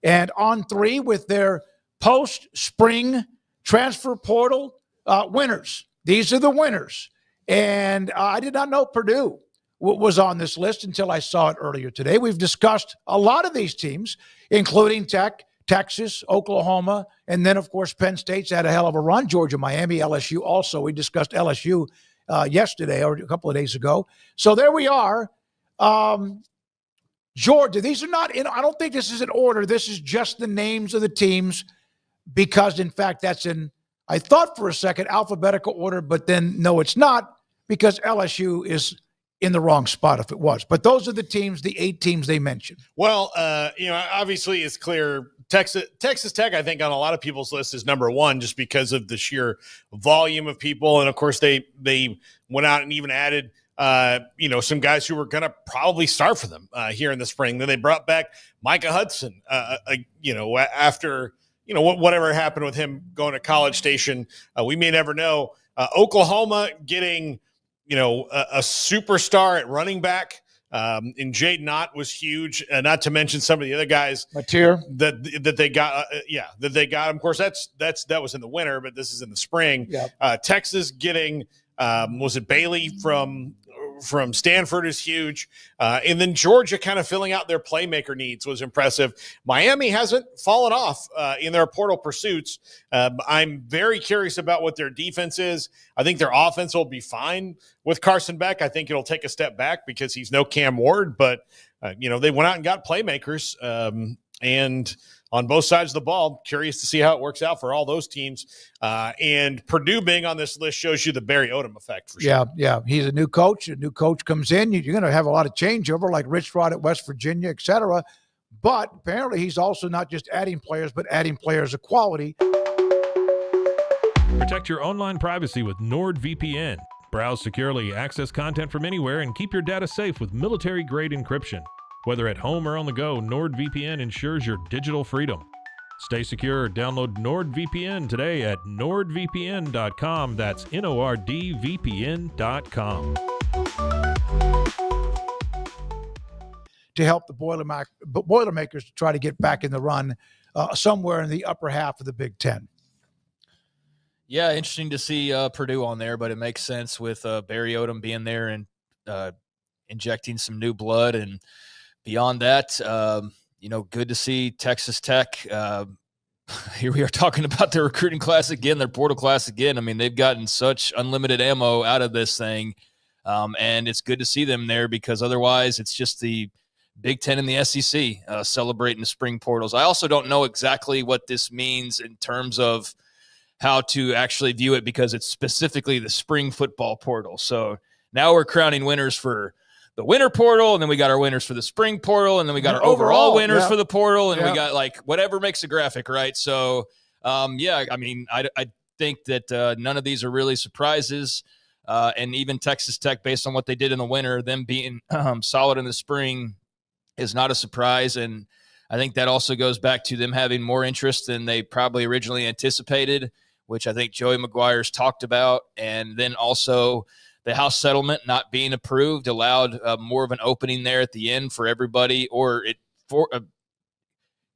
And on 3 with their post-spring transfer portal winners. These are the winners. And I did not know Purdue was on this list until I saw it earlier today. We've discussed a lot of these teams, including Tech, Texas, Oklahoma, and then, of course, Penn State's had a hell of a run. Georgia, Miami, LSU also. We discussed LSU yesterday or a couple of days ago. So there we are. Georgia, these are not in, I don't think this is in order. This is just the names of the teams because, in fact, that's in, I thought for a second, alphabetical order, but then no, it's not because LSU is in the wrong spot if it was. But those are the teams, the 8 teams they mentioned. Well, obviously it's clear Texas Tech, I think, on a lot of people's list is number 1 just because of the sheer volume of people. And, of course, they went out and even added, some guys who were going to probably start for them here in the spring. Then they brought back Micah Hudson, after, whatever happened with him going to College Station. We may never know. Oklahoma getting – a superstar at running back in Jaden Ott was huge. Not to mention some of the other guys that they got. That they got. Of course, that was in the winter, but this is in the spring. Yep. Texas getting was it Bailey from Stanford is huge. And then Georgia kind of filling out their playmaker needs was impressive. Miami hasn't fallen off in their portal pursuits. I'm very curious about what their defense is. I think their offense will be fine with Carson Beck. I think it'll take a step back because he's no Cam Ward, but they went out and got playmakers and on both sides of the ball. Curious to see how it works out for all those teams. And Purdue being on this list shows you the Barry Odom effect for sure. Yeah. He's a new coach. A new coach comes in. You're going to have a lot of changeover like Rich Rod at West Virginia, et cetera. But apparently he's also not just adding players, but adding players of quality. Protect your online privacy with Nord VPN. Browse securely, access content from anywhere, and keep your data safe with military-grade encryption. Whether at home or on the go, NordVPN ensures your digital freedom. Stay secure. Download NordVPN today at nordvpn.com. That's NORDVPN.com. To help the Boilermakers to try to get back in the run somewhere in the upper half of the Big Ten. Yeah, interesting to see Purdue on there, but it makes sense with Barry Odom being there and injecting some new blood. And beyond that, good to see Texas Tech. Here we are talking about their recruiting class again, their portal class again. I mean, they've gotten such unlimited ammo out of this thing, and it's good to see them there because otherwise it's just the Big Ten and the SEC celebrating the spring portals. I also don't know exactly what this means in terms of how to actually view it because it's specifically the spring football portal. So now we're crowning winners for the winter portal, and then we got our winners for the spring portal, and then we got our overall winners for the portal, and we got like whatever makes a graphic, right? So, I think that none of these are really surprises, and even Texas Tech, based on what they did in the winter, them being solid in the spring is not a surprise, and I think that also goes back to them having more interest than they probably originally anticipated, which I think Joey McGuire's talked about, and then also the House settlement not being approved allowed more of an opening there at the end for everybody, or it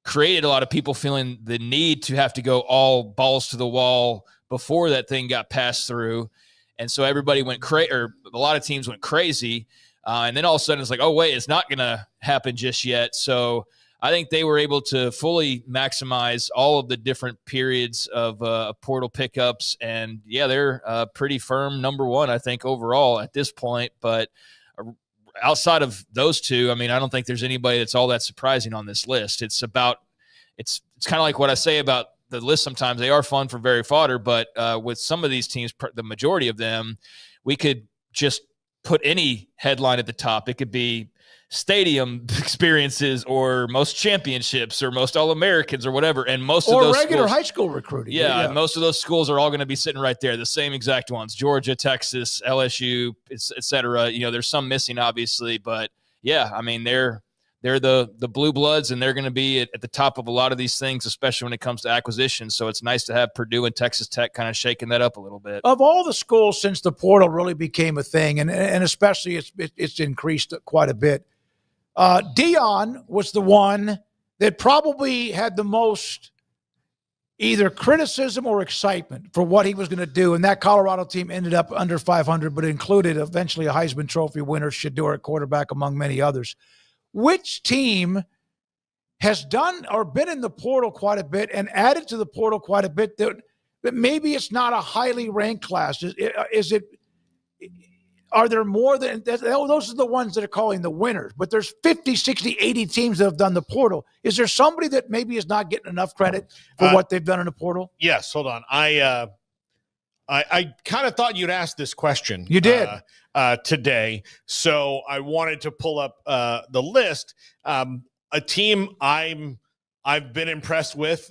created a lot of people feeling the need to have to go all balls to the wall before that thing got passed through. And so everybody went crazy, or a lot of teams went crazy. And then all of a sudden it's like, oh, wait, it's not going to happen just yet. So I think they were able to fully maximize all of the different periods of portal pickups. And, they're pretty firm number 1, I think, overall at this point. But outside of those two, I mean, I don't think there's anybody that's all that surprising on this list. It's kind of like what I say about the list sometimes. They are fun for very fodder, but with some of these teams, the majority of them, we could just put any headline at the top. It could be stadium experiences or most championships or most All-Americans or whatever. And most of those regular high school recruiting. Yeah. Most of those schools are all going to be sitting right there. The same exact ones, Georgia, Texas, LSU, et cetera. There's some missing obviously, but I mean, they're the blue bloods and they're going to be at the top of a lot of these things, especially when it comes to acquisition. So it's nice to have Purdue and Texas Tech kind of shaking that up a little bit. Of all the schools since the portal really became a thing, and especially it's increased quite a bit, Dion was the one that probably had the most either criticism or excitement for what he was going to do. And that Colorado team ended up under 500, but included eventually a Heisman Trophy winner, Shedeur at quarterback, among many others. Which team has done or been in the portal quite a bit and added to the portal quite a bit that maybe it's not a highly ranked class? Are there more than that? Those are the ones that are calling the winners, but there's 50, 60, 80 teams that have done the portal. Is there somebody that maybe is not getting enough credit for what they've done in the porttle? Yes. Hold on. I kind of thought you'd ask this question. You did. Today. So I wanted to pull up the list. A team I've been impressed with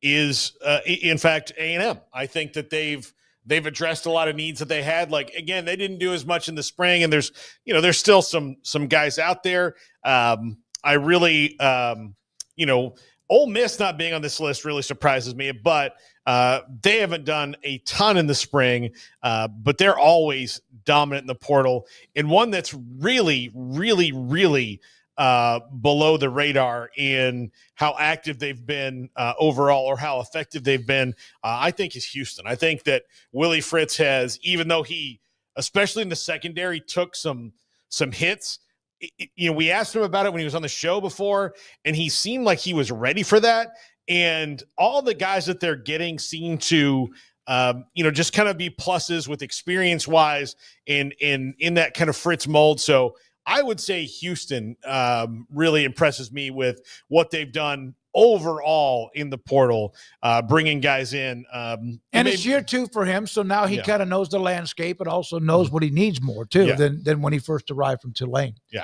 is in fact A&M. I think that they've addressed a lot of needs that they had. Like, again, they didn't do as much in the spring, and there's still some guys out there. I really, Ole Miss not being on this list really surprises me, but they haven't done a ton in the spring, but they're always dominant in the portal. And one that's really, really, really below the radar in how active they've been overall, or how effective they've been, I think is Houston. I think that Willie Fritz has, even though he, especially in the secondary, took some hits. We asked him about it when he was on the show before, and he seemed like he was ready for that. And all the guys that they're getting seem to, just kind of be pluses with experience wise in that kind of Fritz mold. So I would say Houston really impresses me with what they've done overall in the portal, bringing guys in. And it's year 2 for him, so now he kind of knows the landscape and also knows what he needs more too than when he first arrived from Tulane. Yeah.